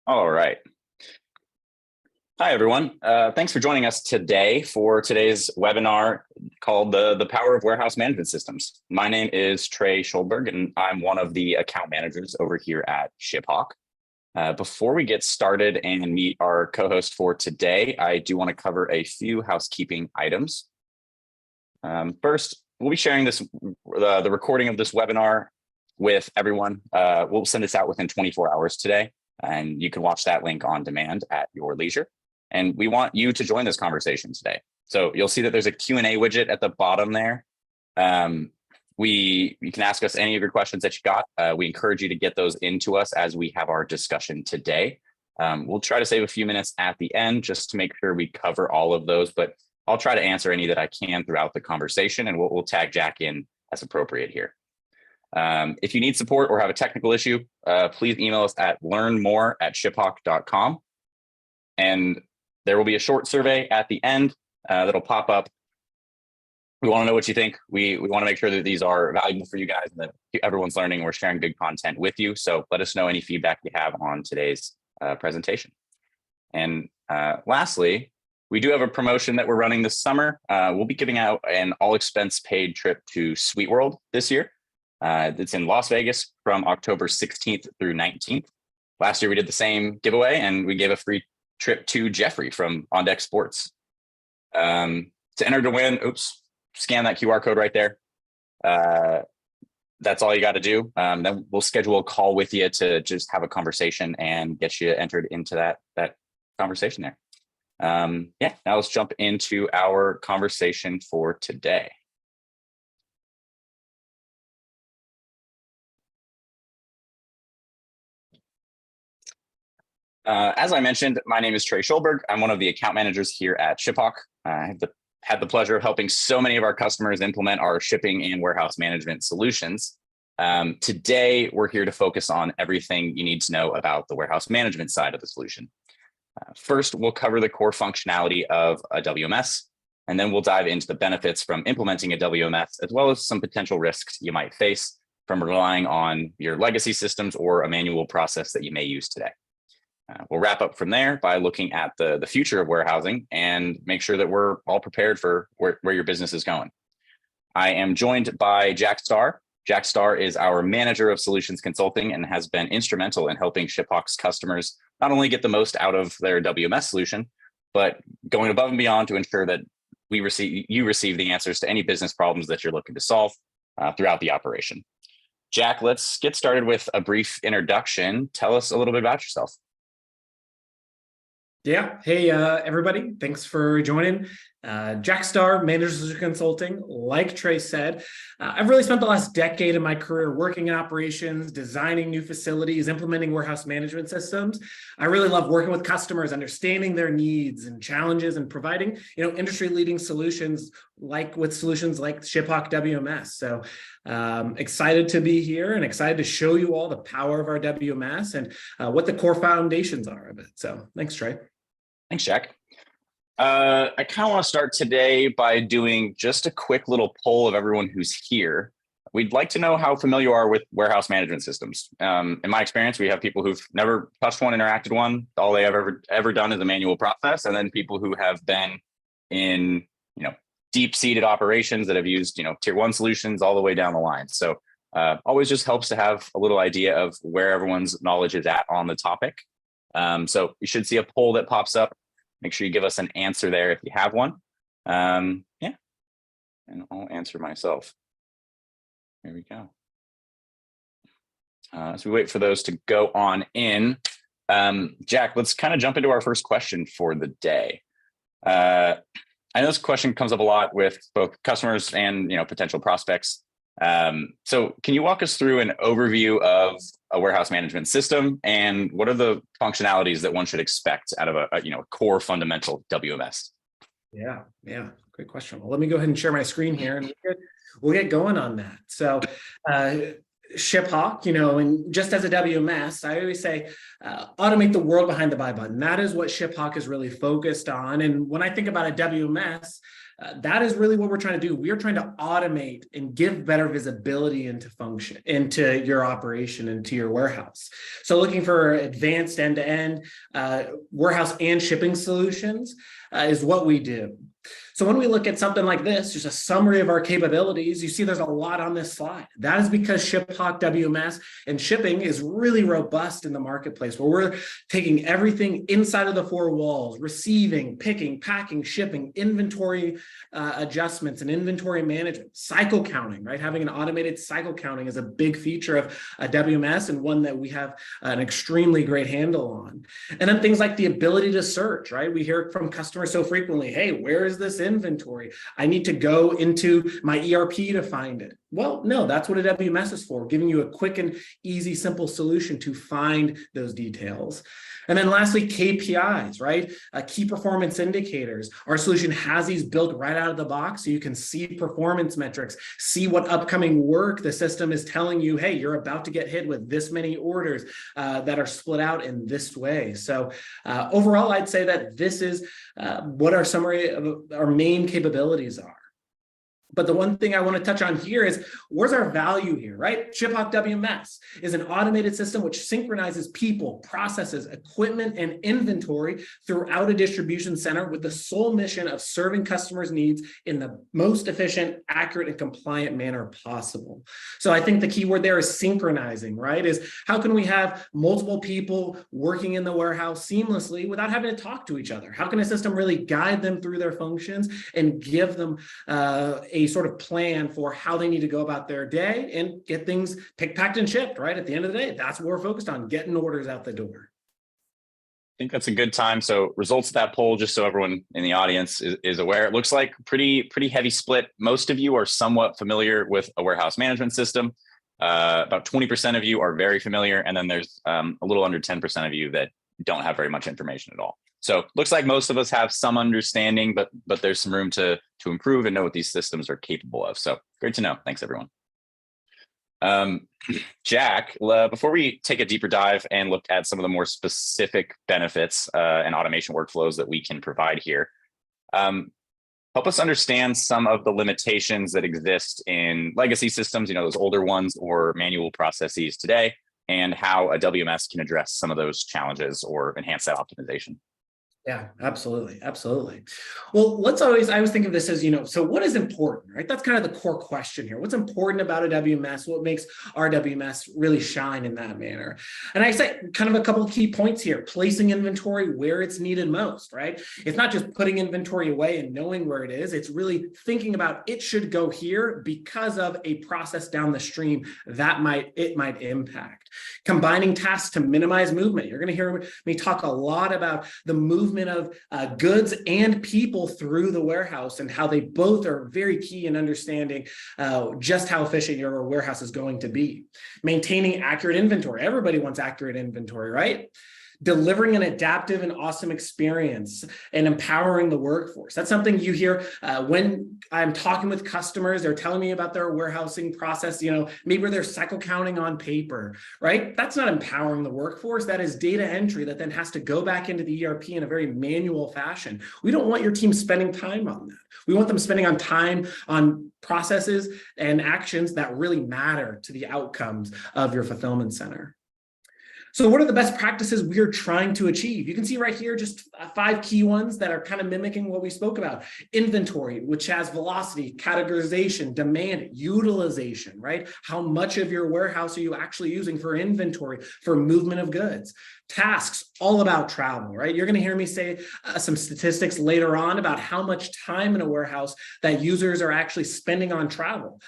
All right. Hi, everyone. Thanks for joining us today for today's webinar called the Power of Warehouse Management Systems. My name is Trey Schulberg, and I'm one of the account managers over here at ShipHawk. Before we get started and meet our co-host for today, I do want to cover a few housekeeping items. First, we'll be sharing the recording of this webinar with everyone. We'll send this out within 24 hours today, and you can watch that link on demand at your leisure. And we want you to join this conversation today. So you'll see that there's a Q&A widget at the bottom there. You can ask us any of your questions that you got. We encourage you to get those into us as we have our discussion today. We'll try to save a few minutes at the end just to make sure we cover all of those, but I'll try to answer any that I can throughout the conversation, and we'll tag Jack in as appropriate here. If you need support or have a technical issue, please email us at learnmore@shiphawk.com. And there will be a short survey at the end that'll pop up. We want to know what you think. We want to make sure that these are valuable for you guys and that everyone's learning. We're sharing good content with you. So let us know any feedback you have on today's presentation. And lastly, we do have a promotion that we're running this summer. We'll be giving out an all-expense paid trip to Sweet World this year. It's in Las Vegas from October 16th through 19th. Last year, we did the same giveaway, and we gave a free trip to Jeffrey from On Deck Sports. To enter to win, scan that QR code right there. That's all you got to do. Then we'll schedule a call with you to just have a conversation and get you entered into that conversation there. Now let's jump into our conversation for today. As I mentioned, my name is Trey Schulberg. I'm one of the account managers here at ShipHawk. I have had the pleasure of helping so many of our customers implement our shipping and warehouse management solutions. Today, we're here to focus on everything you need to know about the warehouse management side of the solution. First, we'll cover the core functionality of a WMS, and then we'll dive into the benefits from implementing a WMS, as well as some potential risks you might face from relying on your legacy systems or a manual process that you may use today. We'll wrap up from there by looking at the future of warehousing and make sure that we're all prepared for where your business is going. I am joined by Jack Starr. Jack Starr is our manager of solutions consulting and has been instrumental in helping ShipHawk's customers not only get the most out of their WMS solution, but going above and beyond to ensure that you receive the answers to any business problems that you're looking to solve throughout the operation. Jack, let's get started with a brief introduction. Tell us a little bit about yourself. Yeah. Hey, everybody. Thanks for joining. Jack Starr, Manager of Consulting. Like Trey said, I've really spent the last decade of my career working in operations, designing new facilities, implementing warehouse management systems. I really love working with customers, understanding their needs and challenges, and providing, industry-leading solutions like ShipHawk WMS. So excited to be here and excited to show you all the power of our WMS and what the core foundations are of it. So thanks, Trey. Thanks, Jack. I kind of want to start today by doing just a quick little poll of everyone who's here. We'd like to know how familiar you are with warehouse management systems. In my experience, we have people who've never touched one, interacted one. All they have ever done is a manual process, and then people who have been in, deep-seated operations that have used, tier 1 solutions all the way down the line. So always just helps to have a little idea of where everyone's knowledge is at on the topic. So you should see a poll that pops up. Make sure you give us an answer there if you have one. And I'll answer myself. There we go. As we wait for those to go on in, Jack, let's kind of jump into our first question for the day. I know this question comes up a lot with both customers and potential prospects. So can you walk us through an overview of a warehouse management system and what are the functionalities that one should expect out of a core fundamental WMS? Yeah, great question. Well, let me go ahead and share my screen here and we'll get going on that. So ShipHawk, and just as a WMS, I always say automate the world behind the buy button. That is what ShipHawk is really focused on. And when I think about a WMS, That is really what we're trying to do. We are trying to automate and give better visibility into your operation, into your warehouse. So looking for advanced end-to-end warehouse and shipping solutions is what we do. So when we look at something like this, just a summary of our capabilities, you see there's a lot on this slide. That is because ShipHawk WMS and shipping is really robust in the marketplace, where we're taking everything inside of the four walls: receiving, picking, packing, shipping, inventory adjustments and inventory management, cycle counting, right? Having an automated cycle counting is a big feature of a WMS, and one that we have an extremely great handle on. And then things like the ability to search, right? We hear from customers so frequently, hey, where is this inventory? I need to go into my ERP to find it. Well, no, that's what a WMS is for, giving you a quick and easy, simple solution to find those details. And then lastly, KPIs, right? Key performance indicators. Our solution has these built right out of the box, so you can see performance metrics, see what upcoming work the system is telling you, hey, you're about to get hit with this many orders that are split out in this way. So overall, I'd say that this is what our summary of our main capabilities are. But the one thing I want to touch on here is, where's our value here, right? ShipHawk WMS is an automated system which synchronizes people, processes, equipment, and inventory throughout a distribution center with the sole mission of serving customers' needs in the most efficient, accurate, and compliant manner possible. So I think the key word there is synchronizing, right? Is how can we have multiple people working in the warehouse seamlessly without having to talk to each other? How can a system really guide them through their functions and give them a sort of plan for how they need to go about their day and get things picked, packed, and shipped, right? At the end of the day, that's what we're focused on, getting orders out the door. I think that's a good time. So results of that poll, just so everyone in the audience is aware, it looks like pretty heavy split. Most of you are somewhat familiar with a warehouse management system. About 20% of you are very familiar. And then there's a little under 10% of you that don't have very much information at all. So looks like most of us have some understanding, but there's some room to improve and know what these systems are capable of. So great to know. Thanks, everyone. Jack, before we take a deeper dive and look at some of the more specific benefits and automation workflows that we can provide here, help us understand some of the limitations that exist in legacy systems, those older ones or manual processes today, and how a WMS can address some of those challenges or enhance that optimization. Yeah, absolutely. Absolutely. Well, I always think of this as, so what is important, right? That's kind of the core question here. What's important about a WMS? What makes our WMS really shine in that manner? And I say kind of a couple of key points here: placing inventory where it's needed most, right? It's not just putting inventory away and knowing where it is. It's really thinking about it should go here because of a process down the stream that it might impact. Combining tasks to minimize movement. You're going to hear me talk a lot about the movement of goods and people through the warehouse, and how they both are very key in understanding just how efficient your warehouse is going to be. Maintaining accurate inventory. Everybody wants accurate inventory, right? Delivering an adaptive and awesome experience and empowering the workforce. That's something you hear when I'm talking with customers. They're telling me about their warehousing process. Maybe they're cycle counting on paper, right? That's not empowering the workforce. That is data entry that then has to go back into the ERP in a very manual fashion. We don't want your team spending time on that. We want them spending time on processes and actions that really matter to the outcomes of your fulfillment center. So what are the best practices we are trying to achieve? You can see right here just 5 key ones that are kind of mimicking what we spoke about. Inventory, which has velocity, categorization, demand, utilization, right? How much of your warehouse are you actually using for inventory, for movement of goods? Tasks, all about travel, right? You're going to hear me say some statistics later on about how much time in a warehouse that users are actually spending on travel.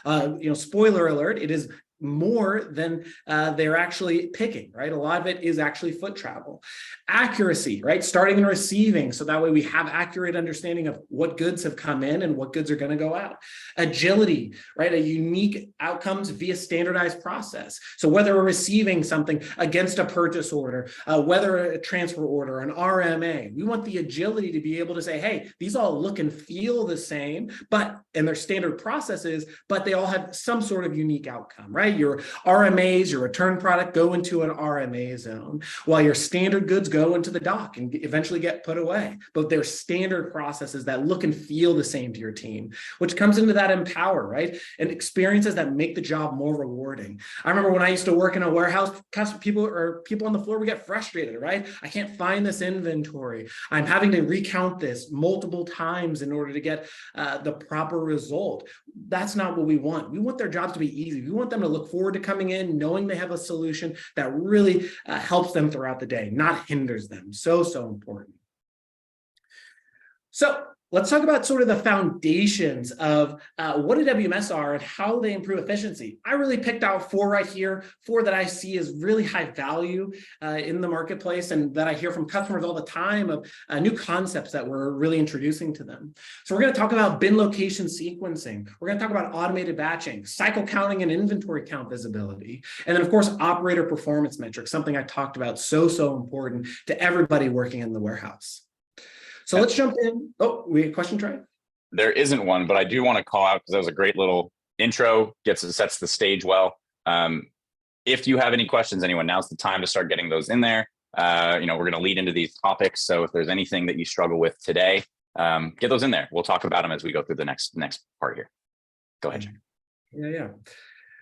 Spoiler alert, it is more than they're actually picking, right? A lot of it is actually foot travel. Accuracy, right? Starting and receiving, so that way we have accurate understanding of what goods have come in and what goods are going to go out. Agility, right? A unique outcomes via standardized process. So whether we're receiving something against a purchase order, whether a transfer order, an RMA, we want the agility to be able to say, hey, these all look and feel the same, and they're standard processes, but they all have some sort of unique outcome, right? right? Your RMAs, your return product go into an RMA zone, while your standard goods go into the dock and eventually get put away. But they're standard processes that look and feel the same to your team, which comes into that empower, right? And experiences that make the job more rewarding. I remember when I used to work in a warehouse, people on the floor would get frustrated, right? I can't find this inventory. I'm having to recount this multiple times in order to get the proper result. That's not what we want. We want their jobs to be easy. We want them to look forward to coming in, knowing they have a solution that really helps them throughout the day, not hinders them. So important. So let's talk about sort of the foundations of what a WMS are and how they improve efficiency. I really picked out 4 right here, 4 that I see as really high value in the marketplace and that I hear from customers all the time of new concepts that we're really introducing to them. So we're going to talk about bin location sequencing. We're going to talk about automated batching, cycle counting and inventory count visibility. And then of course, operator performance metrics, something I talked about so important to everybody working in the warehouse. So let's jump in. Oh, we have a question, Trey? There isn't one, but I do want to call out because that was a great little intro, sets the stage well. If you have any questions, anyone, now's the time to start getting those in there. We're going to lead into these topics. So if there's anything that you struggle with today, get those in there. We'll talk about them as we go through the next part here. Go ahead, Jack. Yeah.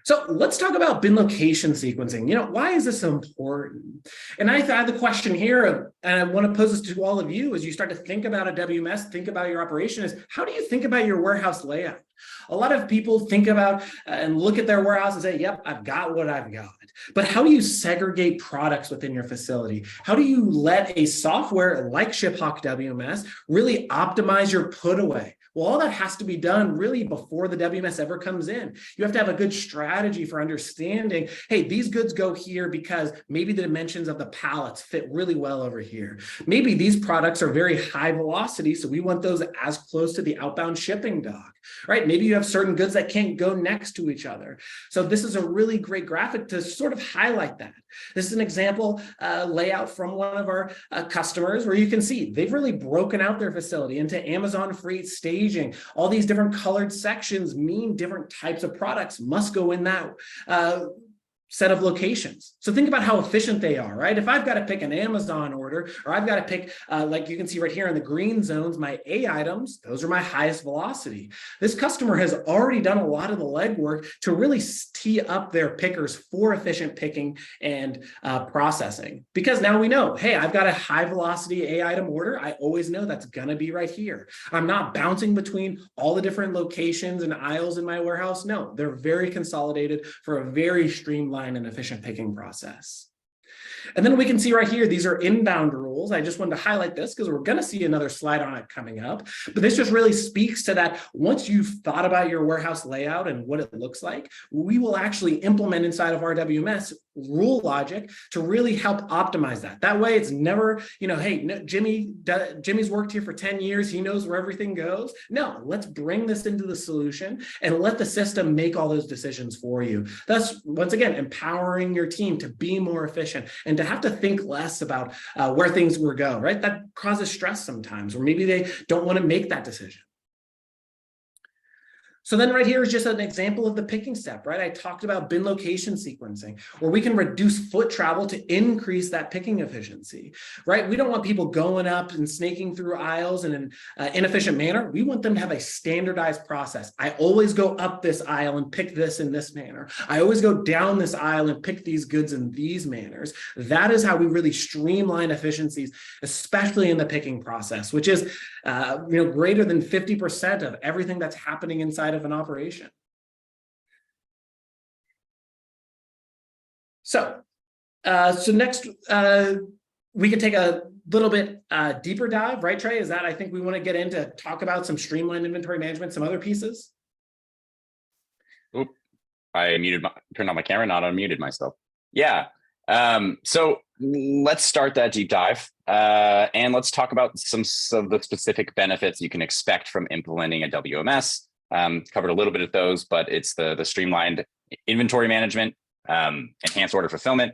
So let's talk about bin location sequencing. Why is this important? And I had the question here, and I want to pose this to all of you as you start to think about a WMS, think about your operation, is how do you think about your warehouse layout? A lot of people think about and look at their warehouse and say, yep, I've got what I've got. But how do you segregate products within your facility? How do you let a software like ShipHawk WMS really optimize your putaway? Well, all that has to be done really before the WMS ever comes in. You have to have a good strategy for understanding, hey, these goods go here because maybe the dimensions of the pallets fit really well over here. Maybe these products are very high velocity, so we want those as close to the outbound shipping dock, right? Maybe you have certain goods that can't go next to each other. So this is a really great graphic to sort of highlight that. This is an example layout from one of our customers where you can see they've really broken out their facility into Amazon freight staging. All these different colored sections mean different types of products must go in that set of locations. So think about how efficient they are, right? If I've got to pick an Amazon order, or I've got to pick, like you can see right here in the green zones, my A items, those are my highest velocity. This customer has already done a lot of the legwork to really tee up their pickers for efficient picking and processing. Because now we know, hey, I've got a high velocity A item order. I always know that's gonna be right here. I'm not bouncing between all the different locations and aisles in my warehouse. No, they're very consolidated for a very streamlined and efficient picking process. And then we can see right here, these are inbound rules. I just wanted to highlight this because we're going to see another slide on it coming up. But this just really speaks to that. Once you've thought about your warehouse layout and what it looks like, we will actually implement inside of our WMS rule logic to really help optimize that. That way it's never, hey, no, Jimmy's worked here for 10 years. He knows where everything goes. No, let's bring this into the solution and let the system make all those decisions for you. Thus, once again, empowering your team to be more efficient and to have to think less about where things will go, right? That causes stress sometimes, or maybe they don't want to make that decision. So then right here is just an example of the picking step, right? I talked about bin location sequencing, where we can reduce foot travel to increase that picking efficiency, right? We don't want people going up and snaking through aisles in an inefficient manner. We want them to have a standardized process. I always go up this aisle and pick this in this manner. I always go down this aisle and pick these goods in these manners. That is how we really streamline efficiencies, especially in the picking process, which is greater than 50% of everything that's happening inside of an operation. So next, we can take a little bit deeper dive, right, Trey? Is that I think we want to get into talk about some streamlined inventory management, some other pieces? Oop, I turned on my camera, not unmuted myself. Yeah. So let's start that deep dive and let's talk about some of the specific benefits you can expect from implementing a WMS. Covered a little bit of those, but it's the streamlined inventory management, enhanced order fulfillment,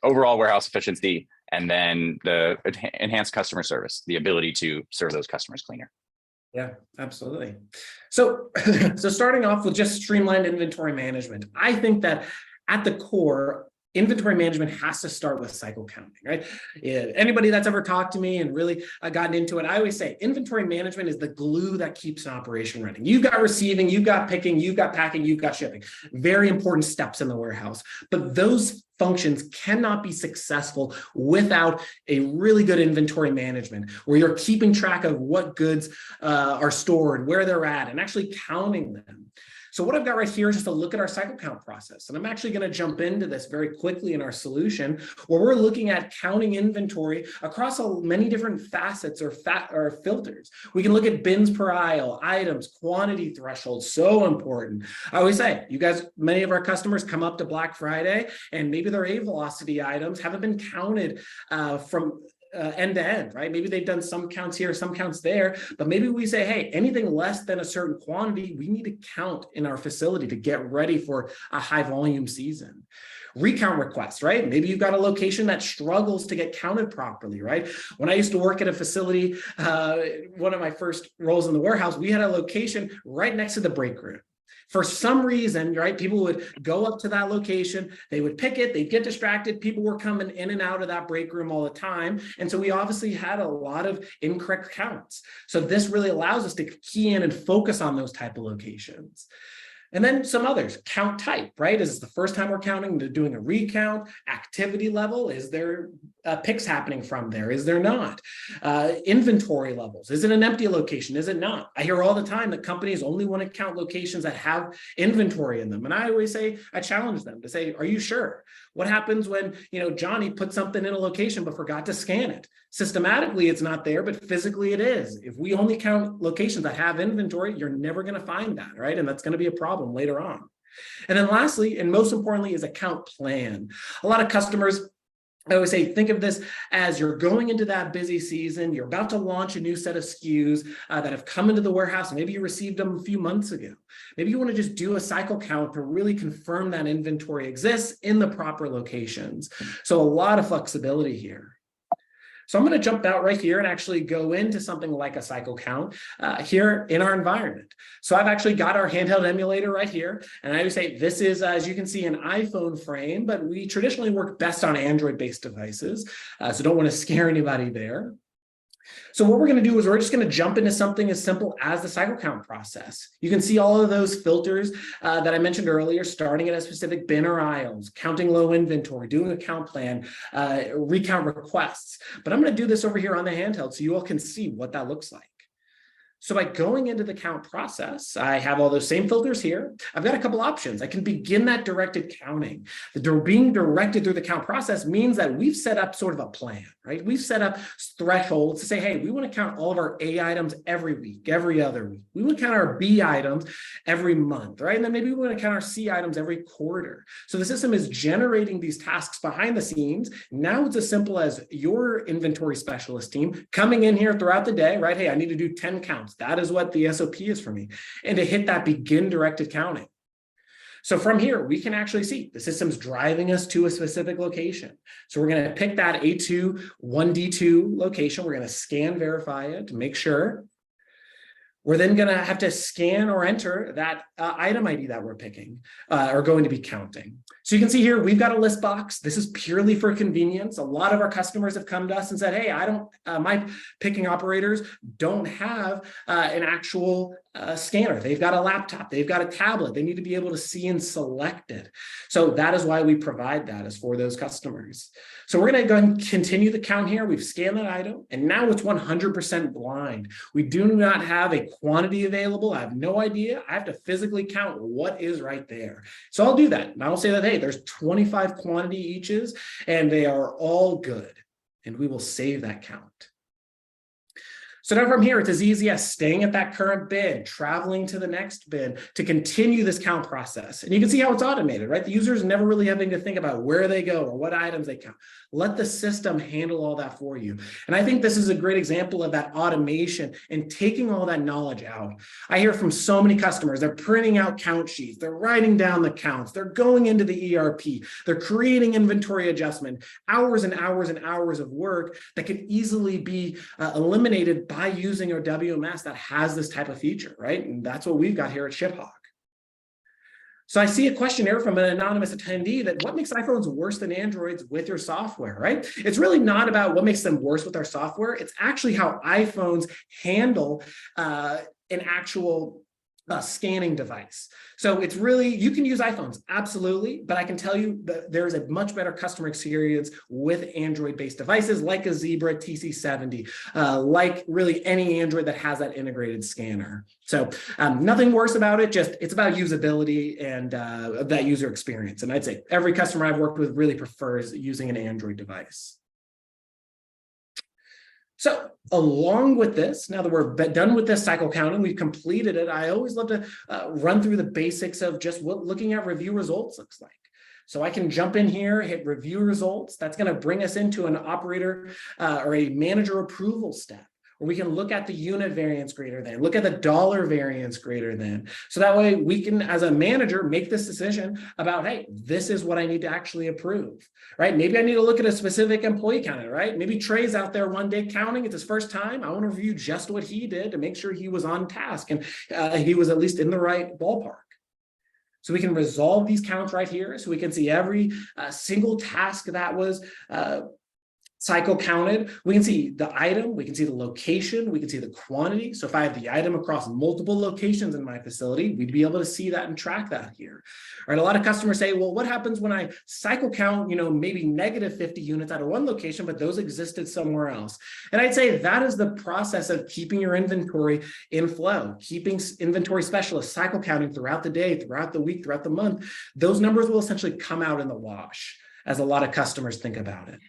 overall warehouse efficiency, and then the enhanced customer service, the ability to serve those customers cleaner. Yeah, absolutely. So, so starting off with just streamlined inventory management, I think that at the core, inventory management has to start with cycle counting, right? Anybody that's ever talked to me and really gotten into it, I always say inventory management is the glue that keeps an operation running. You've got receiving, you've got picking, you've got packing, you've got shipping. Very important steps in the warehouse. But those functions cannot be successful without a really good inventory management, where you're keeping track of what goods are stored, where they're at, and actually counting them. So what I've got right here is just a look at our cycle count process. And I'm actually going to jump into this very quickly in our solution, where we're looking at counting inventory across many different facets or filters. We can look at bins per aisle, items, quantity thresholds, so important. I always say, you guys, many of our customers come up to Black Friday and maybe their A velocity items haven't been counted from end to end, right? Maybe they've done some counts here, some counts there, but maybe we say, hey, anything less than a certain quantity, we need to count in our facility to get ready for a high volume season. Recount requests, right? Maybe you've got a location that struggles to get counted properly, right? When I used to work at a facility, one of my first roles in the warehouse, we had a location right next to the break room. For some reason, right, people would go up to that location, they would pick it, they'd get distracted, people were coming in and out of that break room all the time. And so we obviously had a lot of incorrect counts. So this really allows us to key in and focus on those type of locations. And then some others, count type, right? Is this the first time we're counting, doing a recount? Activity level, is there picks happening from there? Is there not? Inventory levels, is it an empty location? Is it not? I hear all the time that companies only want to count locations that have inventory in them. And I always say, I challenge them to say, are you sure? What happens when, Johnny put something in a location but forgot to scan it? Systematically, it's not there, but physically it is. If we only count locations that have inventory, you're never going to find that, right? And that's going to be a problem later on. And then lastly, and most importantly, is account plan. A lot of customers, I always say, think of this as you're going into that busy season, you're about to launch a new set of SKUs that have come into the warehouse, and maybe you received them a few months ago. Maybe you want to just do a cycle count to really confirm that inventory exists in the proper locations. So a lot of flexibility here. So I'm going to jump out right here and actually go into something like a cycle count here in our environment. So I've actually got our handheld emulator right here. And I would say this is, as you can see, an iPhone frame, but we traditionally work best on Android-based devices. So don't want to scare anybody there. So what we're going to do is we're just going to jump into something as simple as the cycle count process. You can see all of those filters that I mentioned earlier, starting at a specific bin or aisles, counting low inventory, doing a count plan, recount requests. But I'm going to do this over here on the handheld so you all can see what that looks like. So by going into the count process, I have all those same filters here. I've got a couple options. I can begin that directed counting. Being directed through the count process means that we've set up sort of a plan, right? We've set up thresholds to say, hey, we want to count all of our A items every week, every other week. We want to count our B items every month, right? And then maybe we want to count our C items every quarter. So the system is generating these tasks behind the scenes. Now it's as simple as your inventory specialist team coming in here throughout the day, right? Hey, I need to do 10 counts. That is what the SOP is for me. And to hit that begin directed counting. So from here, we can actually see the system's driving us to a specific location. So we're going to pick that A2 1D2 location. We're going to scan, verify it to make sure. We're then going to have to scan or enter that item ID that we're picking or going to be counting. So you can see here, we've got a list box. This is purely for convenience. A lot of our customers have come to us and said, hey, my picking operators don't have an actual scanner. They've got a laptop, they've got a tablet. They need to be able to see and select it. So that is why we provide that is for those customers. So we're going to go and continue the count here. We've scanned that item and now it's 100% blind. We do not have a quantity available. I have no idea. I have to physically count what is right there. So I'll do that. And I'll say that, hey, there's 25 quantity eaches and they are all good. And we will save that count. So now from here, it's as easy as staying at that current bin, traveling to the next bin to continue this count process. And you can see how it's automated, right? The user's never really having to think about where they go or what items they count. Let the system handle all that for you. And I think this is a great example of that automation and taking all that knowledge out. I hear from so many customers, they're printing out count sheets, they're writing down the counts, they're going into the ERP, they're creating inventory adjustment, hours and hours and hours of work that could easily be eliminated by using a WMS that has this type of feature, right? And that's what we've got here at ShipHawk. So I see a question here from an anonymous attendee that what makes iPhones worse than Androids with your software, right? It's really not about what makes them worse with our software. It's actually how iPhones handle an actual scanning device. So it's really, you can use iPhones, absolutely, but I can tell you that there's a much better customer experience with Android-based devices like a Zebra TC70, like really any Android that has that integrated scanner. So nothing worse about it, just it's about usability and that user experience. And I'd say every customer I've worked with really prefers using an Android device. So along with this, now that we're done with this cycle counting, we've completed it, I always love to run through the basics of just what looking at review results looks like. So I can jump in here, hit review results. That's going to bring us into an operator or a manager approval step, where we can look at the unit variance greater than, look at the dollar variance greater than. So that way we can, as a manager, make this decision about, hey, this is what I need to actually approve, right? Maybe I need to look at a specific employee count, right? Maybe Trey's out there one day counting, it's his first time. I want to review just what he did to make sure he was on task and he was at least in the right ballpark. So we can resolve these counts right here. So we can see every single task that was cycle counted. We can see the item, we can see the location, we can see the quantity. So if I have the item across multiple locations in my facility, we'd be able to see that and track that here. All right, a lot of customers say, well, what happens when I cycle count, maybe negative 50 units out of one location, but those existed somewhere else? And I'd say that is the process of keeping your inventory in flow, keeping inventory specialists cycle counting throughout the day, throughout the week, throughout the month. Those numbers will essentially come out in the wash as a lot of customers think about it.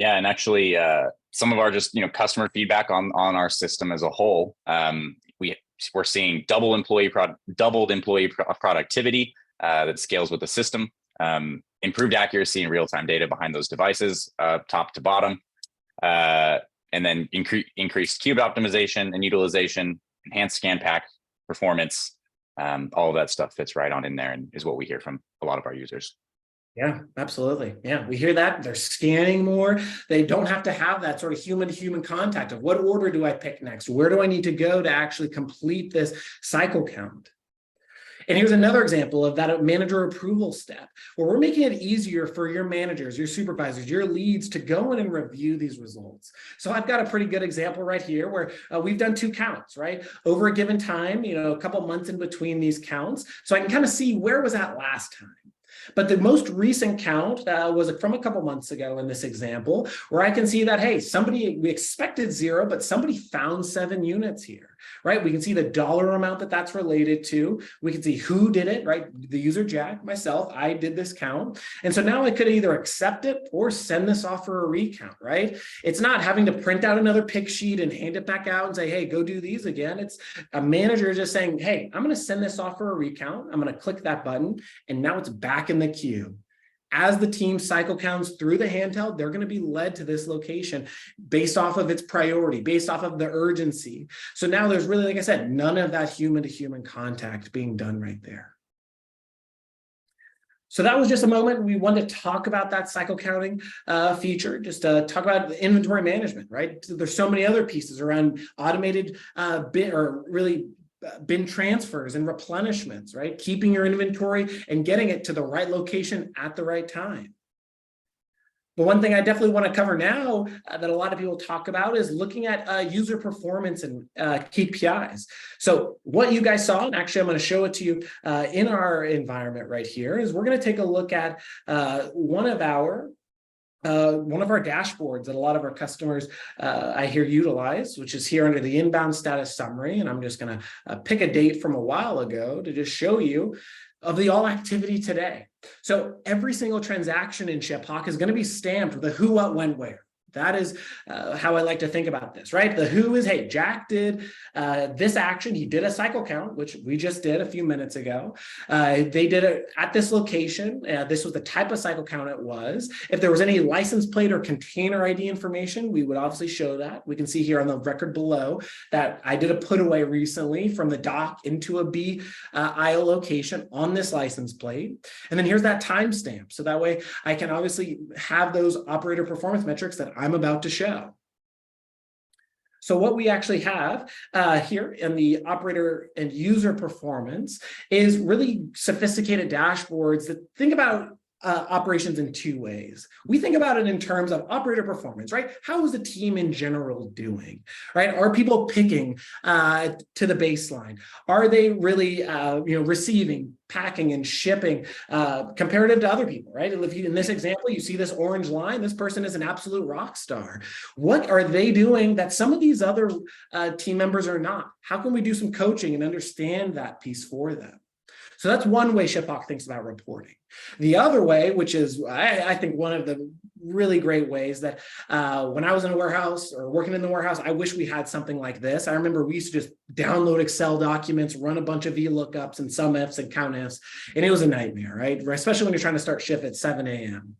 Yeah, and actually, some of our just customer feedback on our system as a whole, we're seeing doubled employee productivity that scales with the system, improved accuracy and real-time data behind those devices, top to bottom, and then increased cube optimization and utilization, enhanced scan pack performance. All of that stuff fits right on in there and is what we hear from a lot of our users. Yeah, absolutely. Yeah, we hear that. They're scanning more. They don't have to have that sort of human-to-human contact of what order do I pick next? Where do I need to go to actually complete this cycle count? And here's another example of that manager approval step, where we're making it easier for your managers, your supervisors, your leads to go in and review these results. So I've got a pretty good example right here where we've done 2 counts, right? Over a given time, a couple months in between these counts. So I can kind of see where was that last time. But the most recent count was from a couple months ago in this example, where I can see that, hey, we expected 0, but somebody found 7 units here, right? We can see the dollar amount that that's related to. We can see who did it, right? The user, Jack, myself, I did this count. And so now I could either accept it or send this off for a recount, right? It's not having to print out another pick sheet and hand it back out and say, hey, go do these again. It's a manager just saying, hey, I'm going to send this off for a recount. I'm going to click that button, and now it's back in the queue. As the team cycle counts through the handheld, they're going to be led to this location based off of its priority, based off of the urgency. So now there's really, like I said, none of that human-to-human contact being done right there. So that was just a moment we wanted to talk about that cycle counting feature, just to talk about the inventory management, right? There's so many other pieces around automated bin transfers and replenishments, right? Keeping your inventory and getting it to the right location at the right time. But one thing I definitely want to cover now that a lot of people talk about is looking at user performance and KPIs. So what you guys saw, and actually I'm going to show it to you in our environment right here, is we're going to take a look at one of our dashboards that a lot of our customers I hear utilize, which is here under the inbound status summary. And I'm just going to pick a date from a while ago to just show you of the all activity today. So every single transaction in ShipHawk is going to be stamped with a who, what, when, where. That is how I like to think about this, right? The who is, hey, Jack did this action. He did a cycle count, which we just did a few minutes ago. They did it at this location. This was the type of cycle count it was. If there was any license plate or container ID information, we would obviously show that. We can see here on the record below that I did a putaway recently from the dock into a B aisle location on this license plate. And then here's that timestamp. So that way I can obviously have those operator performance metrics that I'm about to show. So what we actually have here in the operator and user performance is really sophisticated dashboards that think about operations in two ways. We think about it in terms of operator performance, right? How is the team in general doing, right? Are people picking to the baseline? Are they really, receiving, packing, and shipping comparative to other people, right? If you, in this example, you see this orange line, this person is an absolute rock star. What are they doing that some of these other team members are not? How can we do some coaching and understand that piece for them? So that's one way ShipHawk thinks about reporting. The other way, which is, I think, one of the really great ways that when I was in a warehouse or working in the warehouse, I wish we had something like this. I remember we used to just download Excel documents, run a bunch of VLOOKUPs and SUMIFs and COUNTIFs, and it was a nightmare, right? Especially when you're trying to start shift at 7 a.m.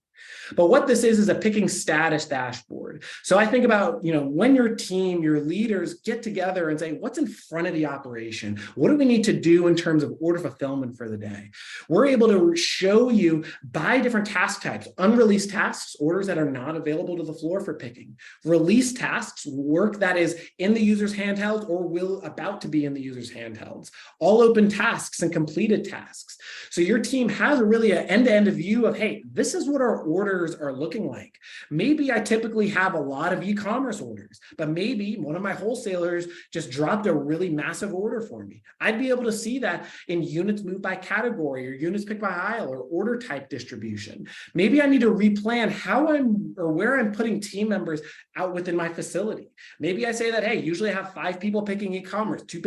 But what this is a picking status dashboard. So I think about, when your team, your leaders get together and say, what's in front of the operation? What do we need to do in terms of order fulfillment for the day? We're able to show you by different task types, unreleased tasks, orders that are not available to the floor for picking, released tasks, work that is in the user's handheld or will about to be in the user's handhelds, all open tasks and completed tasks. So your team has really an end-to-end view of, hey, this is what our orders are looking like. Maybe I typically have a lot of e-commerce orders, but maybe one of my wholesalers just dropped a really massive order for me. I'd be able to see that in units moved by category or units picked by aisle or order type distribution. Maybe I need to replan how I'm or where I'm putting team members out within my facility. Maybe I say that, hey, usually I have 5 people picking e-commerce, 2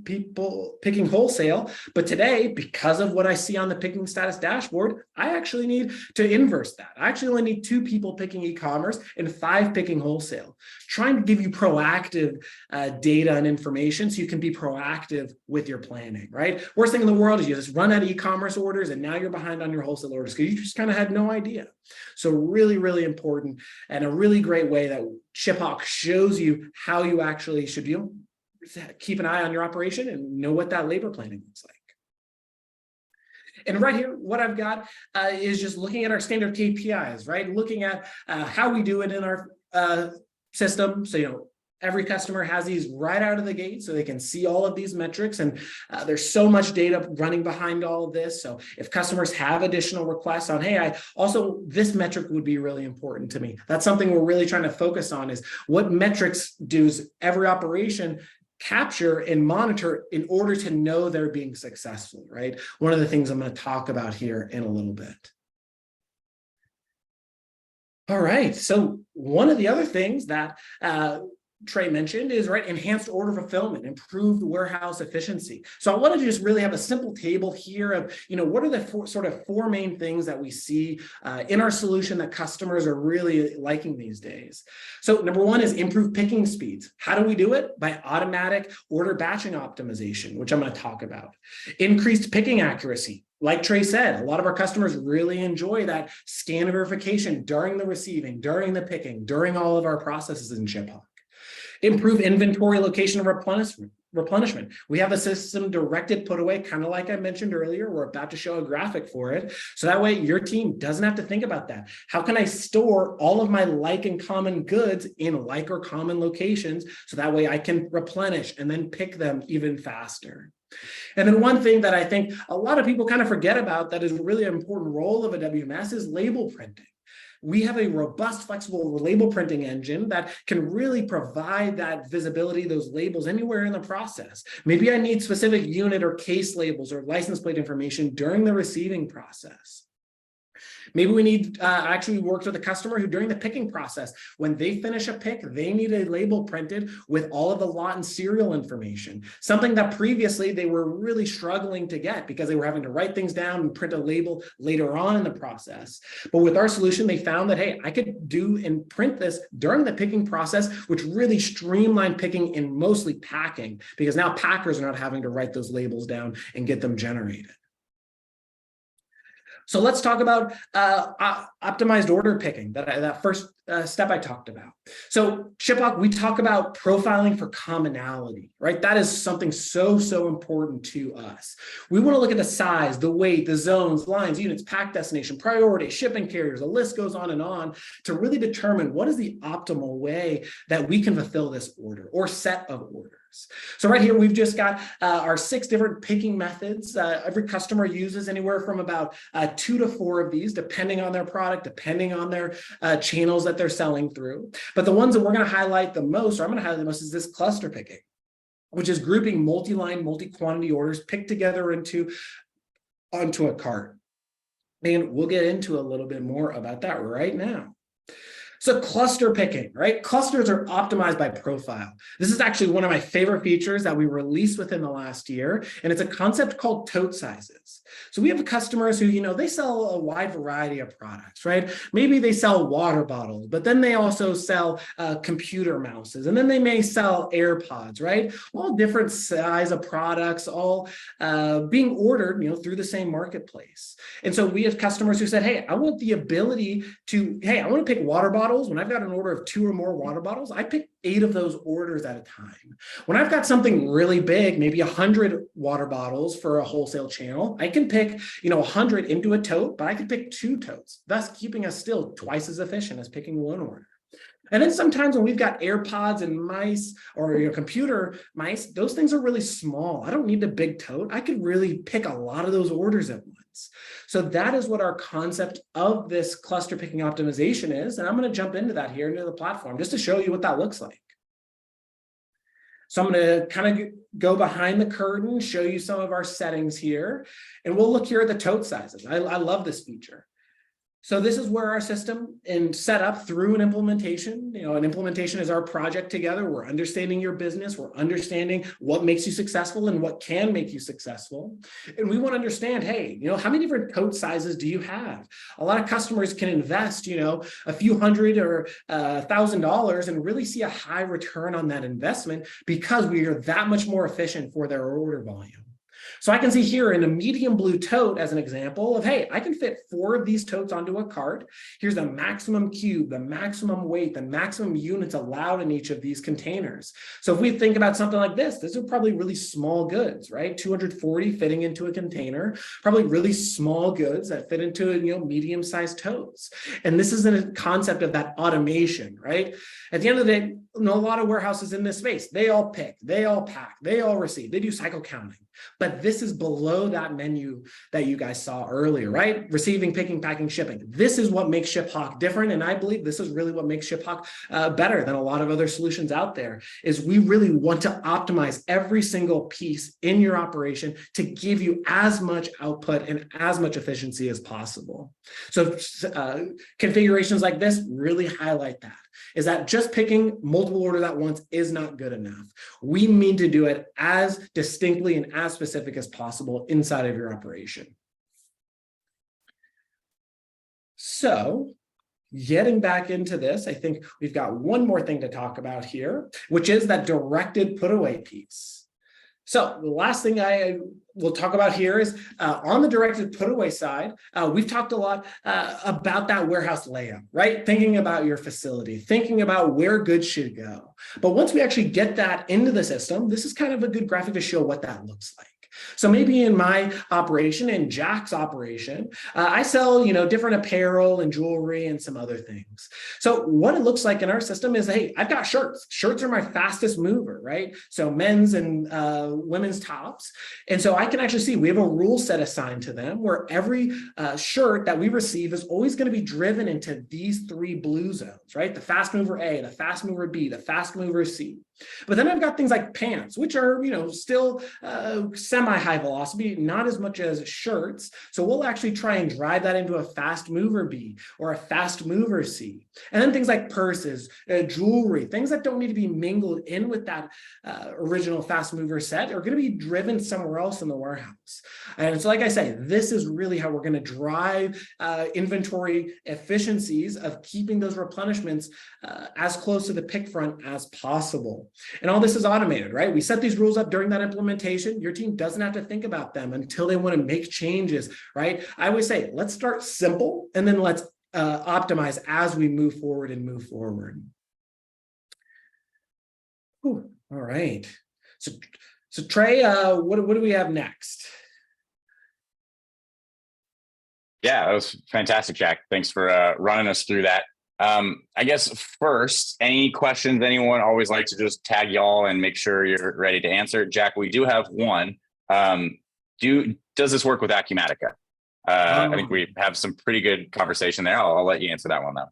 people picking wholesale, but today, because of what I see on the picking status dashboard, I actually need to inverse that. I actually only need 2 people picking e-commerce and 5 picking wholesale. Trying to give you proactive data and information so you can be proactive with your planning, right? Worst thing in the world is you just run out of e-commerce orders and now you're behind on your wholesale orders because you just kind of had no idea. So really, really important and a really great way that ShipHawk shows you how you actually should keep an eye on your operation and know what that labor planning looks like. And right here, what I've got is just looking at our standard KPIs, right? Looking at how we do it in our system. So, every customer has these right out of the gate so they can see all of these metrics. And there's so much data running behind all of this. So if customers have additional requests on, hey, this metric would be really important to me. That's something we're really trying to focus on is what metrics does every operation capture and monitor in order to know they're being successful, right? One of the things I'm going to talk about here in a little bit. All right, so one of the other things that Trey mentioned is, right, enhanced order fulfillment, improved warehouse efficiency. So I wanted to just really have a simple table here of, what are the four main things that we see in our solution that customers are really liking these days. So number one is improved picking speeds. How do we do it? By automatic order batching optimization, which I'm going to talk about. Increased picking accuracy. Like Trey said, a lot of our customers really enjoy that scan verification during the receiving, during the picking, during all of our processes in ShipHawk. Improve inventory location and replenishment. We have a system directed Putaway, kind of like I mentioned earlier. We're about to show a graphic for it. So that way your team doesn't have to think about that. How can I store all of my like and common goods in like or common locations so that way I can replenish and then pick them even faster? And then one thing that I think a lot of people kind of forget about that is a really important role of a WMS is label printing. We have a robust, flexible label printing engine that can really provide that visibility, those labels anywhere in the process. Maybe I need specific unit or case labels or license plate information during the receiving process. Maybe we need actually worked with a customer who during the picking process, when they finish a pick, they need a label printed with all of the lot and serial information, something that previously they were really struggling to get because they were having to write things down and print a label later on in the process. But with our solution, they found that, hey, I could do and print this during the picking process, which really streamlined picking and mostly packing because now packers are not having to write those labels down and get them generated. So let's talk about optimized order picking, that first step I talked about. So ShipHawk, we talk about profiling for commonality, right? That is something so important to us. We want to look at the size, the weight, the zones, lines, units, pack destination, priority, shipping carriers, the list goes on to really determine what is the optimal way that we can fulfill this order or set of orders. So right here, we've just got our 6 different picking methods. Every customer uses anywhere from about 2 to 4 of these, depending on their product, depending on their channels that they're selling through. But the ones that we're going to highlight the most, or I'm going to highlight the most, is this cluster picking, which is grouping multi-line, multi-quantity orders picked together onto a cart. And we'll get into a little bit more about that right now. So cluster picking, right? Clusters are optimized by profile. This is actually one of my favorite features that we released within the last year, and it's a concept called tote sizes. So we have customers who, they sell a wide variety of products, right? Maybe they sell water bottles, but then they also sell computer mouses, and then they may sell AirPods, right? All different size of products, all being ordered, through the same marketplace. And so we have customers who said, hey, I want the ability to, I want to pick water bottles. When I've got an order of 2 or more water bottles, I pick 8 of those orders at a time. When I've got something really big, maybe 100 water bottles for a wholesale channel, I can pick, 100 into a tote, but I can pick 2 totes, thus keeping us still twice as efficient as picking 1 order. And then sometimes when we've got AirPods and mice or your computer mice, those things are really small. I don't need a big tote. I could really pick a lot of those orders at once. So that is what our concept of this cluster picking optimization is. And I'm going to jump into that here into the platform just to show you what that looks like. So I'm going to kind of go behind the curtain, show you some of our settings here, and we'll look here at the tote sizes. I love this feature. So this is where our system and set up through an implementation. An implementation is our project together. We're understanding your business. We're understanding what makes you successful and what can make you successful. And we want to understand, hey, how many different tote sizes do you have? A lot of customers can invest, a few hundred or $1,000 and really see a high return on that investment because we are that much more efficient for their order volume. So I can see here in a medium blue tote as an example of, hey, I can fit 4 of these totes onto a cart. Here's the maximum cube, the maximum weight, the maximum units allowed in each of these containers. So if we think about something like this are probably really small goods, right? 240 fitting into a container, probably really small goods that fit into, medium-sized totes. And this is a concept of that automation, right? At the end of the day, a lot of warehouses in this space, they all pick, they all pack, they all receive, they do cycle counting. But this is below that menu that you guys saw earlier, right? Receiving, picking, packing, shipping. This is what makes ShipHawk different. And I believe this is really what makes ShipHawk better than a lot of other solutions out there, is we really want to optimize every single piece in your operation to give you as much output and as much efficiency as possible. So configurations like this really highlight that, is that just picking multiple orders at once is not good enough. We mean to do it as distinctly and as specific as possible inside of your operation. So getting back into this, I think we've got one more thing to talk about here, which is that directed put-away piece. So the last thing I will talk about here is on the directed put-away side, we've talked a lot about that warehouse layout, right? Thinking about your facility, thinking about where goods should go. But once we actually get that into the system, this is kind of a good graphic to show what that looks like. So maybe in my operation, in Jack's operation, I sell, different apparel and jewelry and some other things. So what it looks like in our system is, hey, I've got shirts. Shirts are my fastest mover, right? So men's and women's tops. And so I can actually see we have a rule set assigned to them where every shirt that we receive is always going to be driven into these 3 blue zones, right? The fast mover A, the fast mover B, the fast mover C. But then I've got things like pants, which are, still semi-high velocity, not as much as shirts. So we'll actually try and drive that into a fast mover B or a fast mover C. And then things like purses, jewelry, things that don't need to be mingled in with that original fast mover set are going to be driven somewhere else in the warehouse. And so like I say, this is really how we're going to drive inventory efficiencies of keeping those replenishments as close to the pick front as possible. And all this is automated, right? We set these rules up during that implementation. Your team doesn't have to think about them until they want to make changes, right? I always say, let's start simple and then let's optimize as we move forward and move forward. Whew, all right. So Trey, what do we have next? Yeah, that was fantastic, Jack. Thanks for running us through that. I guess first, any questions anyone always like to just tag y'all and make sure you're ready to answer. Jack, we do have one. Does this work with Acumatica? I think we have some pretty good conversation there. I'll let you answer that one though.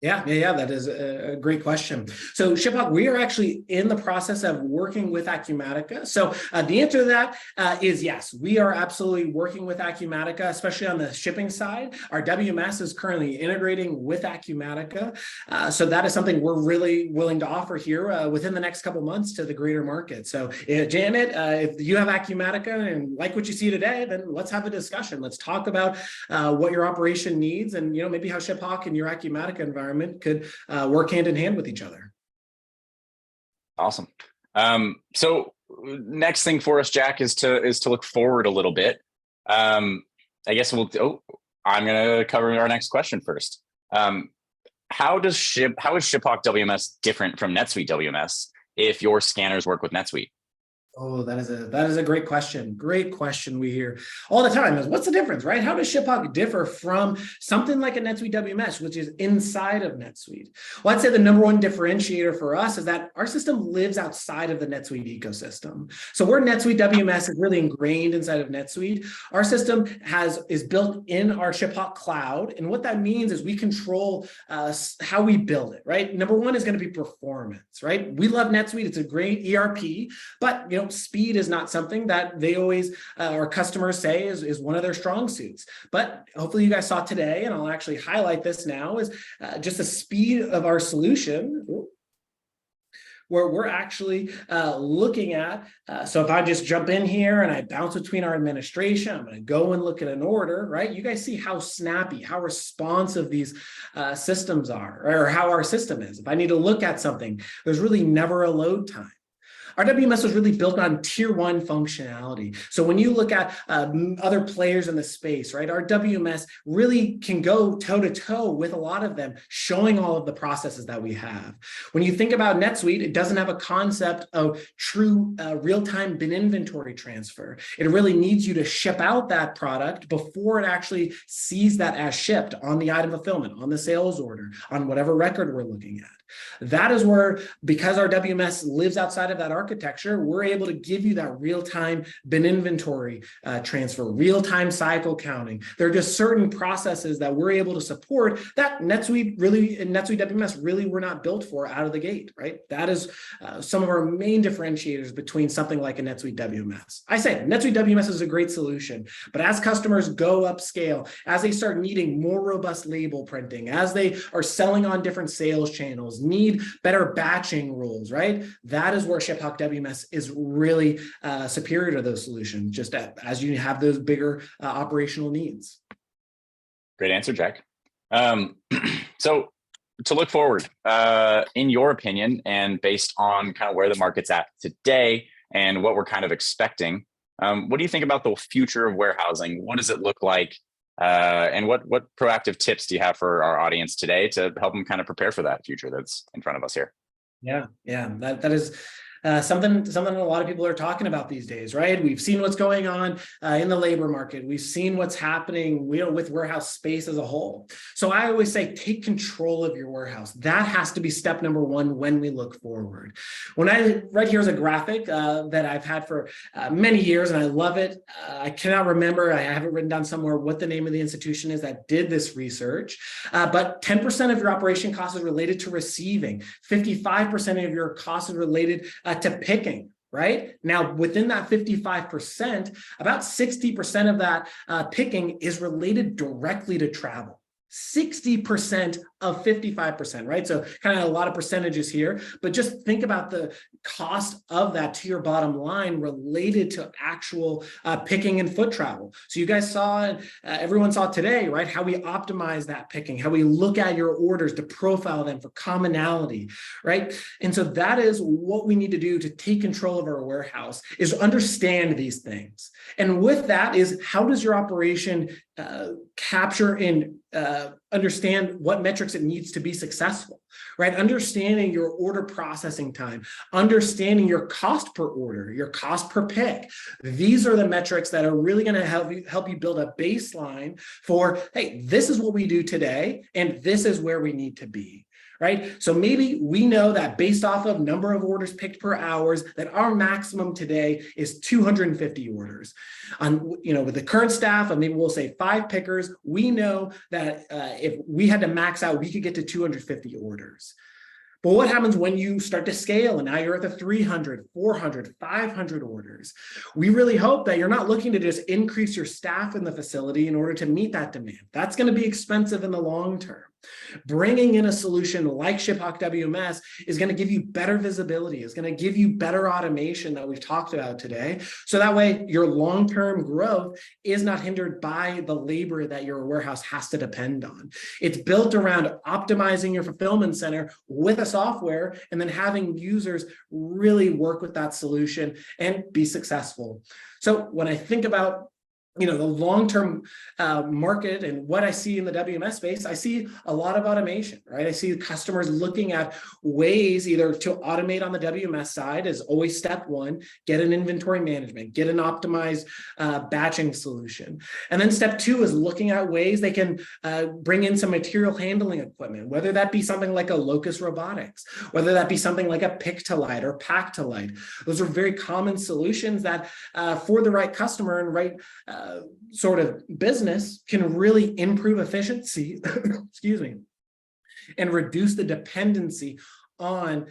Yeah, that is a great question. So ShipHawk, we are actually in the process of working with Acumatica. So the answer to that is yes, we are absolutely working with Acumatica, especially on the shipping side. Our WMS is currently integrating with Acumatica. So that is something we're really willing to offer here within the next couple months to the greater market. So Janet, if you have Acumatica and like what you see today, then let's have a discussion. Let's talk about what your operation needs and maybe how ShipHawk and your Acumatica environment could work hand in hand with each other. Awesome. So next thing for us, Jack, is to look forward a little bit. I guess I'm going to cover our next question first. How is ShipHawk WMS different from NetSuite WMS if your scanners work with NetSuite? Oh, that is a great question. Great question we hear all the time is what's the difference, right? How does ShipHawk differ from something like a NetSuite WMS, which is inside of NetSuite? Well, I'd say the number one differentiator for us is that our system lives outside of the NetSuite ecosystem. So where NetSuite WMS is really ingrained inside of NetSuite, our system is built in our ShipHawk cloud. And what that means is we control how we build it, right? Number one is going to be performance, right? We love NetSuite. It's a great ERP, but speed is not something that they always, our customers say is one of their strong suits. But hopefully you guys saw today, and I'll actually highlight this now, is just the speed of our solution, where we're actually looking at, so if I just jump in here and I bounce between our administration, I'm going to go and look at an order, right? You guys see how snappy, how responsive these systems are, or how our system is. If I need to look at something, there's really never a load time. Our WMS was really built on tier one functionality. So when you look at other players in the space, right, our WMS really can go toe to toe with a lot of them, showing all of the processes that we have. When you think about NetSuite, it doesn't have a concept of true real-time bin inventory transfer. It really needs you to ship out that product before it actually sees that as shipped on the item fulfillment, on the sales order, on whatever record we're looking at. That is where, because our WMS lives outside of that architecture, we're able to give you that real-time bin inventory transfer, real-time cycle counting. There are just certain processes that we're able to support that NetSuite WMS really were not built for out of the gate, right? That is some of our main differentiators between something like a NetSuite WMS. I say NetSuite WMS is a great solution, but as customers go upscale, as they start needing more robust label printing, as they are selling on different sales channels, need better batching rules, right? That is where ShipHawk WMS is really superior to those solutions, just as you have those bigger operational needs. Great answer, Jack. So to look forward, in your opinion, and based on kind of where the market's at today and what we're kind of expecting, what do you think about the future of warehousing? What does it look like? And what proactive tips do you have for our audience today to help them kind of prepare for that future that's in front of us here? Yeah, that is something a lot of people are talking about these days, right? We've seen what's going on in the labor market. We've seen what's happening, with warehouse space as a whole. So I always say, take control of your warehouse. That has to be step number one when we look forward. Right here is a graphic that I've had for many years, and I love it. I cannot remember, I have it written down somewhere, what the name of the institution is that did this research, but 10% of your operation cost is related to receiving, 55% of your cost is related to picking, right? Now, within that 55%, about 60% of that picking is related directly to travel. 60% of 55%, right? So kind of a lot of percentages here, but just think about the cost of that to your bottom line related to actual picking and foot travel. So you guys saw, everyone saw today, right? How we optimize that picking, how we look at your orders to profile them for commonality, right? And so that is what we need to do to take control of our warehouse, is understand these things. And with that is, how does your operation capture and understand what metrics it needs to be successful, right? Understanding your order processing time, understanding your cost per order, your cost per pick. These are the metrics that are really going to help you build a baseline for, hey, this is what we do today, and this is where we need to be. Right. So maybe we know that based off of number of orders picked per hours, that our maximum today is 250 orders. With the current staff, and maybe we'll say 5 pickers, we know that if we had to max out, we could get to 250 orders. But what happens when you start to scale and now you're at the 300, 400, 500 orders? We really hope that you're not looking to just increase your staff in the facility in order to meet that demand. That's going to be expensive in the long term. Bringing in a solution like ShipHawk WMS is going to give you better visibility, is going to give you better automation that we've talked about today. So that way your long-term growth is not hindered by the labor that your warehouse has to depend on. It's built around optimizing your fulfillment center with a software and then having users really work with that solution and be successful. So when I think about the long-term market and what I see in the WMS space, I see a lot of automation, right? I see customers looking at ways either to automate on the WMS side is always step one, get an inventory management, get an optimized batching solution. And then step two is looking at ways they can bring in some material handling equipment, whether that be something like a Locus Robotics, whether that be something like a Pick-to-Light or Pack-to-Light. Those are very common solutions that for the right customer and right sort of business can really improve efficiency, excuse me, and reduce the dependency on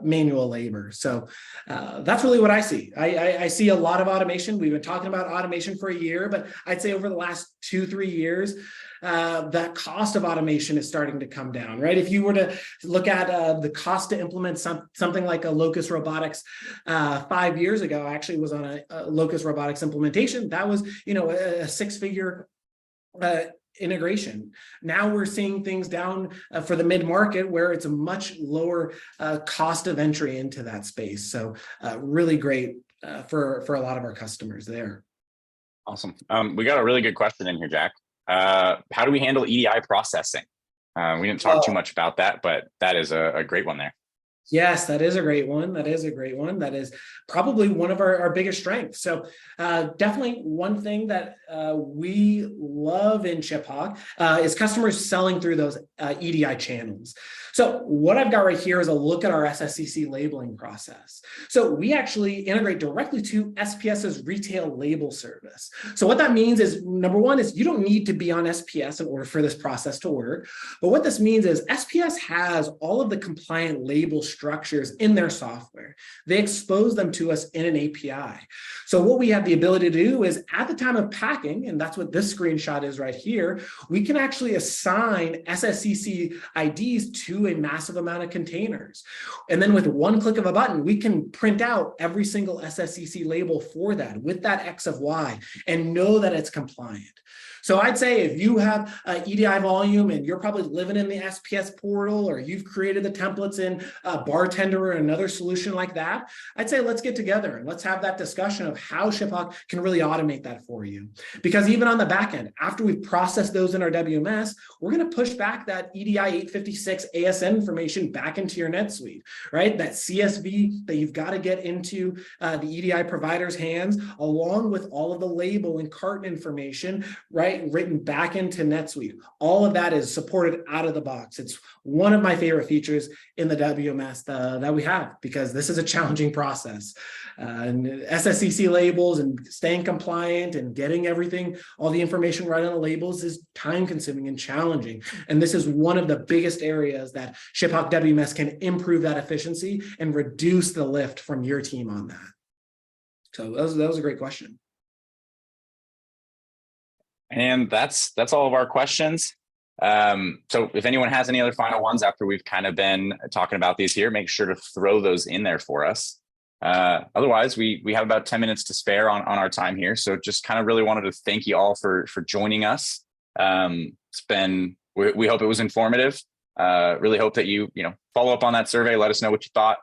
manual labor. So that's really what I see. I see a lot of automation. We've been talking about automation for a year, but I'd say over the last 2-3 years, that cost of automation is starting to come down, right? If you were to look at the cost to implement something like a Locus Robotics 5 years ago, I actually was on a Locus Robotics implementation. That was, a 6-figure integration. Now we're seeing things down for the mid-market where it's a much lower cost of entry into that space. So really great for a lot of our customers there. Awesome. We got a really good question in here, Jack. How do we handle EDI processing? We didn't talk too much about that, but that is a great one there. Yes, that is a great one. That is probably one of our biggest strengths. So definitely one thing that we love in ShipHawk is customers selling through those EDI channels. So what I've got right here is a look at our SSCC labeling process. So we actually integrate directly to SPS's retail label service. So what that means is, number one, is you don't need to be on SPS in order for this process to work. But what this means is SPS has all of the compliant label structures in their software. They expose them to us in an API. So what we have the ability to do is at the time of packing, and that's what this screenshot is right here, we can actually assign SSCC IDs to a massive amount of containers. And then with one click of a button, we can print out every single SSCC label for that with that X of Y and know that it's compliant. So I'd say if you have EDI volume and you're probably living in the SPS portal, or you've created the templates in Bartender or another solution like that, I'd say let's get together and let's have that discussion of how ShipHawk can really automate that for you. Because even on the back end, after we've processed those in our WMS, we're going to push back that EDI 856 ASN information back into your NetSuite, right? That CSV that you've got to get into the EDI provider's hands, along with all of the label and carton information, right? Written back into NetSuite. All of that is supported out of the box. It's one of my favorite features in the WMS that we have, because this is a challenging process. And SSCC labels and staying compliant and getting everything, all the information right on the labels, is time consuming and challenging. And this is one of the biggest areas that ShipHawk WMS can improve that efficiency and reduce the lift from your team on that. So that was a great question. And that's all of our questions. So if anyone has any other final ones after we've kind of been talking about these here, make sure to throw those in there for us. Otherwise, we have about 10 minutes to spare on our time here. So just kind of really wanted to thank you all for joining us. It's been, we hope it was informative. Really hope that you follow up on that survey. Let us know what you thought.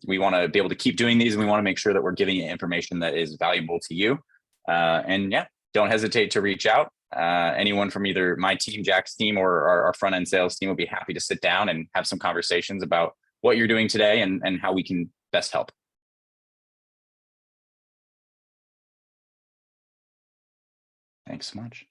We want to be able to keep doing these, and we want to make sure that we're giving you information that is valuable to you. And yeah, don't hesitate to reach out. anyone from either my team, Jack's team, or our front end sales team will be happy to sit down and have some conversations about what you're doing today and how we can best help. Thanks so much.